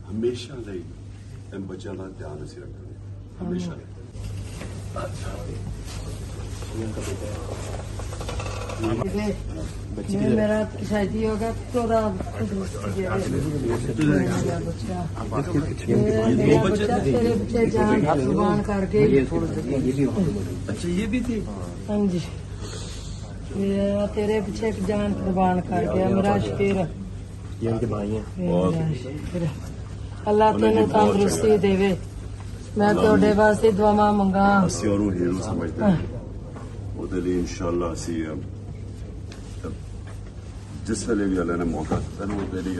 ਹਮੇਸ਼ਾ ਲਈ ਇਹ ਬੱਚਿਆਂ ਦਾ ਧਿਆਨ ਅਸੀਂ ਰੱਖਾਂਗੇ ਹਮੇਸ਼ਾ ਲਈ। मेरा शादी होगा तो तेरे बच्चे जान कुर्बान करके। अच्छा ये भी थी। हाँ जी तेरे पीछे जान कुर्बान कर गया मेरा शेर। ये उनके भाई हैं। अल्लाह तेन तंदुरुस्ती देवे। मैं ਤੁਹਾਡੇ ਵਾਸਤੇ ਦੁਆਵਾਂ ਮੰਗਾ। ਅਸੀਂ ਉਹਨੂੰ ਹੀਰੋ ਸਮਝਦੇ ਹਾਂ। ਉਹਦੇ ਲਈ ਇਨਸ਼ਾਅੱਲਾ ਅਸੀਂ ਜਿਸ ਵੇਲੇ ਵੀ ਅੱਲਾ ਨੇ ਮੌਕਾ ਦਿੱਤਾ ਨਾ ਉਹਦੇ ਲਈ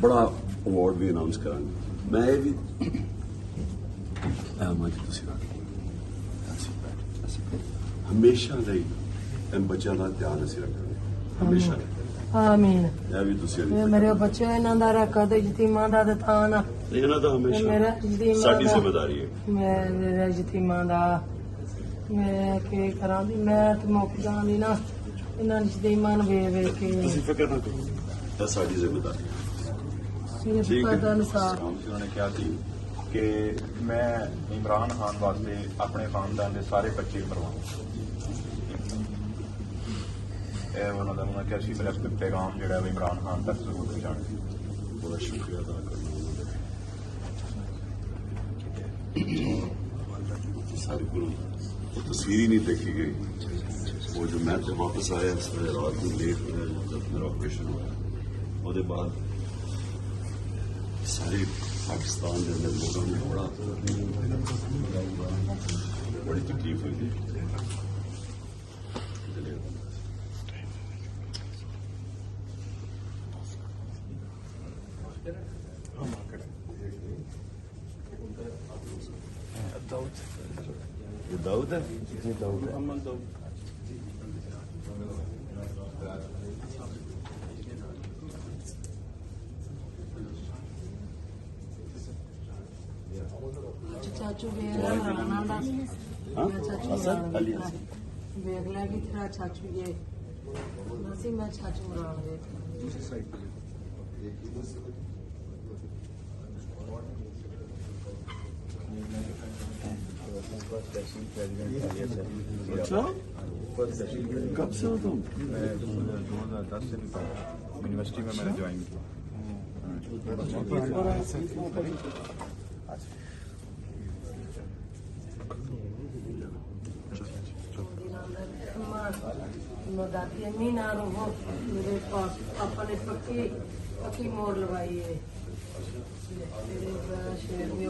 ਬੜਾ ਅਵਾਰਡ ਵੀ ਅਨਾਉਂਸ ਕਰਾਂਗੇ। ਮੈਂ ਇਹ ਵੀ ਮਾਜੀ ਤੁਸੀਂ ਹਮੇਸ਼ਾ ਲਈ ਇਹ ਬੱਚਿਆਂ ਦਾ ਧਿਆਨ ਅਸੀਂ ਰੱਖਾਂਗੇ ਹਮੇਸ਼ਾ ਲਈ। ਆਮੀਨ। ਇਹ ਵੀ ਤੁਸੀਂ ਮੇਰੇ ਬੱਚੇ ਇਹਨਾਂ ਦਾ ਰੱਖਾ ਤੇ ਯਤੀਮਾਂ ਦਾ ਦਿੱਤਾ ਨਾ। ਇਹਨਾਂ ਦਾ ਹਮੇਸ਼ਾ ਸਾਡੀ ਜ਼ਿੰਮੇਵਾਰੀ ਹੈ। ਮੇਰੇ ਯਤੀਮਾਂ ਦਾ ਮੈਂ ਕੀ ਕਰਾਂ ਦੀ ਮੈਂ ਤੇ ਮੁੱਕ ਜਾਂਦੀ ਨਾ ਇਹਨਾਂ ਯਤੀਮਾਂ ਨੂੰ ਵੇਖ ਕੇ। ਤੁਸੀਂ ਫਿਕਰ ਨਾ ਕਰੋ ਇਹ ਸਾਡੀ ਜ਼ਿੰਮੇਵਾਰੀ ਹੈ। ਸਿਰਫ ਪਤਾ ਅਨੁਸਾਰ ਉਹਨਾਂ ਨੇ ਕਿਹਾ ਸੀ ਕਿ ਮੈਂ ਇਮਰਾਨ ਖਾਨ ਵਾਸਤੇ ਆਪਣੇ ਖਾਨਦਾਨ ਦੇ ਸਾਰੇ ਬੱਚੇ ਮਰਵਾਉਂ। ਇਹ ਉਹਨਾਂ ਦਾ ਉਹਨਾਂ ਕਿਹਾ ਸੀ ਮੇਰਾ ਪੈਗਾਮ ਜਿਹੜਾ ਉਹ ਇਮਰਾਨ ਖਾਨ ਤੱਕ ਜ਼ਰੂਰ ਪਹੁੰਚਾਉਣਾ। ਬੜਾ ਸ਼ੁਕਰੀਆ ਅਦਾ ਕਰਨਾ सारी गुरु वो तस्वीर ही नहीं देखी गई। वो जो मैं जब वापस आया रात में लेट होया जब मेरा ऑपरेशन हुआ उसके बाद सारे पाकिस्तान के अंदर लोगों ने बड़ी तकलीफ हुई थी। ये दाऊद है। ये दाऊद है। मोहम्मद दाऊद। ਚਾਚੂ ਗਿਆ ਰਾਣਾ ਦਾ हसन अली ਵੇਖ ਲੈ ਕਿ ਤੇਰਾ ਚਾਚੂ ਇਹ ਅਸੀਂ ਮੈਂ ਚਾਚੂ ਰਾਣ ਵੇਖ अच्छा कब से हो तुम? मैं 2010 से यूनिवर्सिटी में मैंने ज्वाइन किया। दादी अम्मी ना रहो मेरे पास पापा ने पक्की मोड़ लगवाई है। शेर में